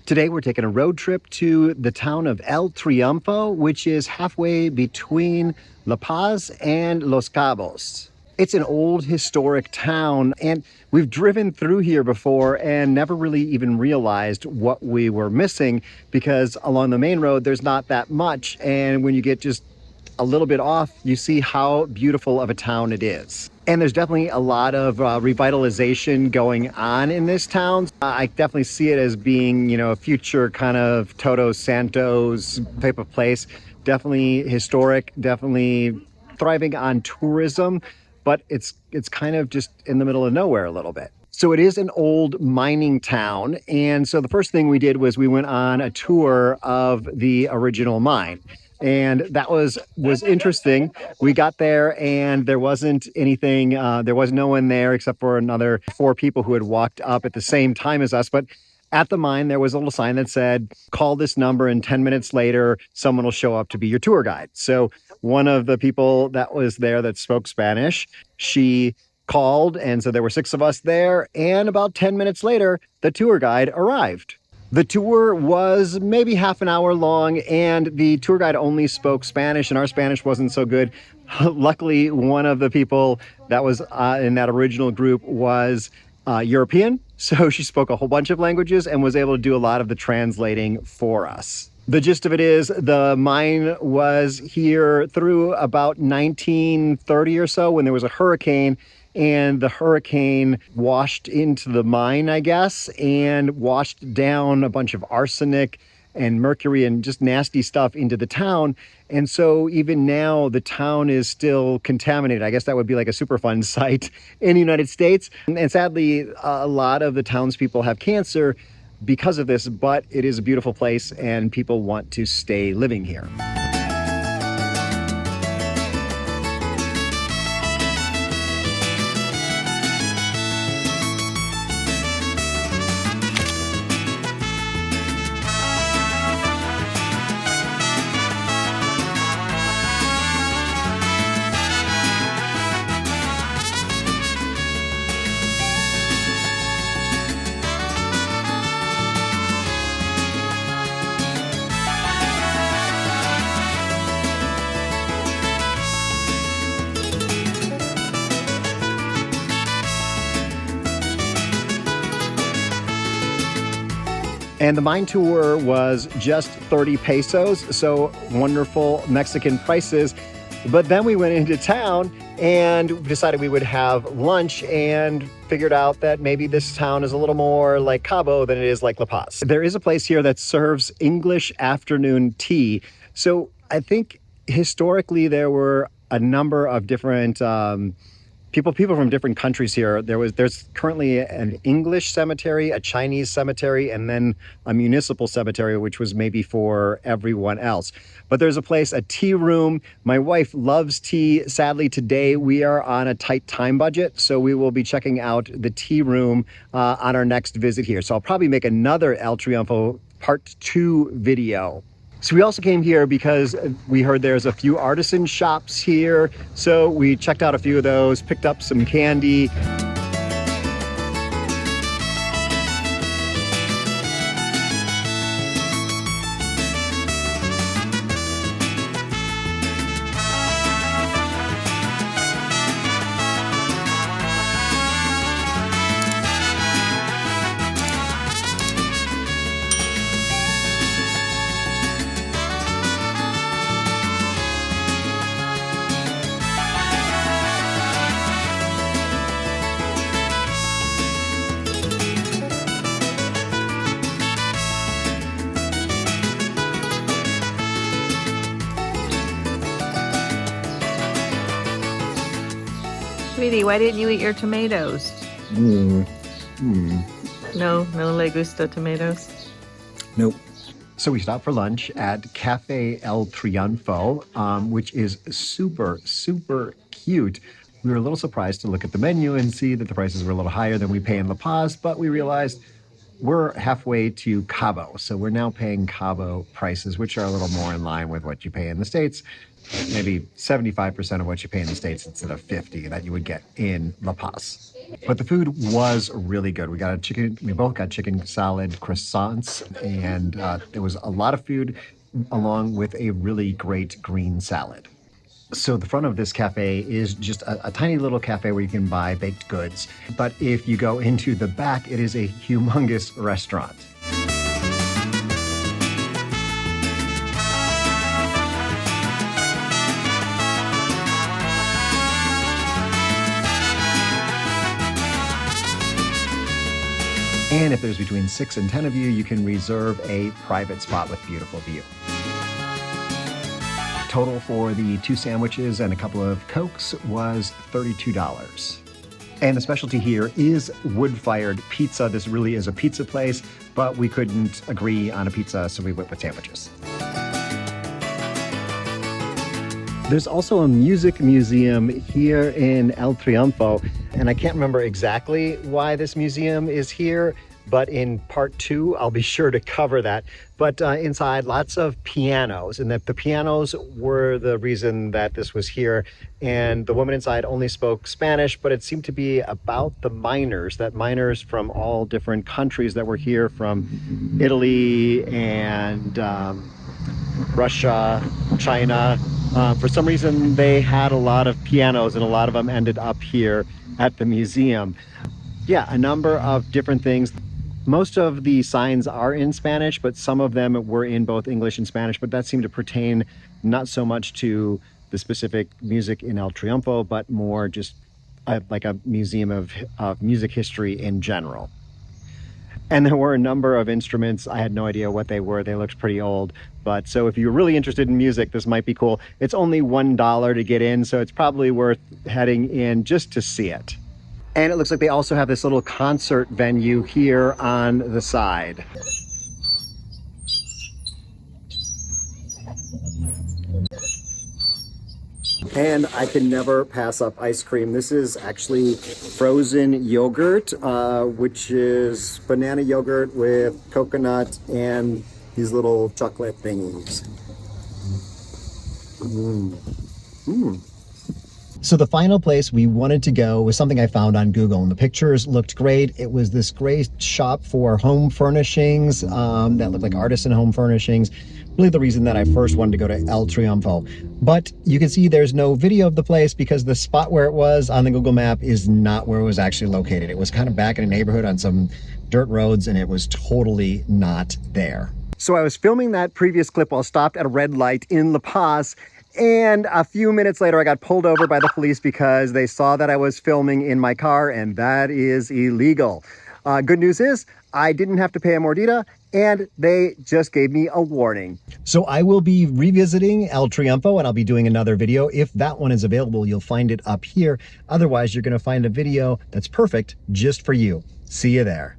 Today we're taking a road trip to the town of El Triunfo, which is halfway between La Paz and Los Cabos. It's an old historic town, and we've driven through here before and never really even realized what we were missing, because along the main road there's not that much, and when you get just a little bit off, you see how beautiful of a town it is. And there's definitely a lot of revitalization going on in this town. I definitely see it as being, a future kind of Todos Santos type of place. Definitely historic, definitely thriving on tourism, but it's kind of just in the middle of nowhere a little bit. So it is an old mining town. And so the first thing we did was we went on a tour of the original mine. And that was interesting. We got there and there wasn't anything, there was no one there except for another 4 people who had walked up at the same time as us. But at the mine, there was a little sign that said, call this number and 10 minutes later, someone will show up to be your tour guide. So one of the people that was there that spoke Spanish, she called, and so there were 6 of us there. And about 10 minutes later, the tour guide arrived. The tour was maybe half an hour long, and the tour guide only spoke Spanish, and our Spanish wasn't so good. Luckily, one of the people that was in that original group was European, so she spoke a whole bunch of languages and was able to do a lot of the translating for us. The gist of it is the mine was here through about 1930 or so, when there was a hurricane. And the hurricane washed into the mine, I guess, and washed down a bunch of arsenic and mercury and just nasty stuff into the town. And so even now, the town is still contaminated. I guess that would be like a Superfund site in the United States. And sadly, a lot of the townspeople have cancer because of this, but it is a beautiful place and people want to stay living here. And the mine tour was just 30 pesos, so wonderful Mexican prices. But then we went into town and decided we would have lunch and figured out that maybe this town is a little more like Cabo than it is like La Paz. There is a place here that serves English afternoon tea. So I think historically there were a number of different people from different countries here. There's currently an English cemetery, a Chinese cemetery, and then a municipal cemetery, which was maybe for everyone else. But there's a place, a tea room. My wife loves tea. Sadly, today we are on a tight time budget, so we will be checking out the tea room on our next visit here. So I'll probably make another El Triunfo Part 2 video. So we also came here because we heard there's a few artisan shops here. So we checked out a few of those, picked up some candy. Sweetie, why didn't you eat your tomatoes? No le gusta tomatoes? Nope. So we stopped for lunch at Cafe El Triunfo, which is super, super cute. We were a little surprised to look at the menu and see that the prices were a little higher than we pay in La Paz, but we realized we're halfway to Cabo. So we're now paying Cabo prices, which are a little more in line with what you pay in the States. Maybe 75% of what you pay in the States instead of 50 that you would get in La Paz. But the food was really good. We both got chicken salad, croissants, and there was a lot of food along with a really great green salad. So the front of this cafe is just a tiny little cafe where you can buy baked goods. But if you go into the back, it is a humongous restaurant. And if there's between 6 and 10 of you, you can reserve a private spot with beautiful view. Total for the 2 sandwiches and a couple of Cokes was $32. And the specialty here is wood-fired pizza. This really is a pizza place, but we couldn't agree on a pizza, so we went with sandwiches. There's also a music museum here in El Triunfo, and I can't remember exactly why this museum is here, but in part 2, I'll be sure to cover that. But inside, lots of pianos, and that the pianos were the reason that this was here. And the woman inside only spoke Spanish, but it seemed to be about the miners, that miners from all different countries that were here, from Italy and Russia, China. For some reason, they had a lot of pianos, and a lot of them ended up here at the museum. Yeah, a number of different things. Most of the signs are in Spanish, but some of them were in both English and Spanish, but that seemed to pertain not so much to the specific music in El Triunfo, but more just like a museum of music history in general. And there were a number of instruments. I had no idea what they were. They looked pretty old. But so if you're really interested in music, this might be cool. It's only $1 to get in, so it's probably worth heading in just to see it. And it looks like they also have this little concert venue here on the side. And I can never pass up ice cream. This is actually frozen yogurt, which is banana yogurt with coconut and these little chocolate thingies. So the final place we wanted to go was something I found on Google, and the pictures looked great. It was this great shop for home furnishings that looked like artisan home furnishings. Really the reason that I first wanted to go to El Triunfo. But you can see there's no video of the place because the spot where it was on the Google map is not where it was actually located. It was kind of back in a neighborhood on some dirt roads, and it was totally not there. So I was filming that previous clip while stopped at a red light in La Paz, and a few minutes later I got pulled over by the police because they saw that I was filming in my car, and that is illegal. Good news is I didn't have to pay a mordida, and they just gave me a warning. So I will be revisiting El Triunfo, and I'll be doing another video. If that one is available, you'll find it up here. Otherwise, you're going to find a video that's perfect just for you. See you there.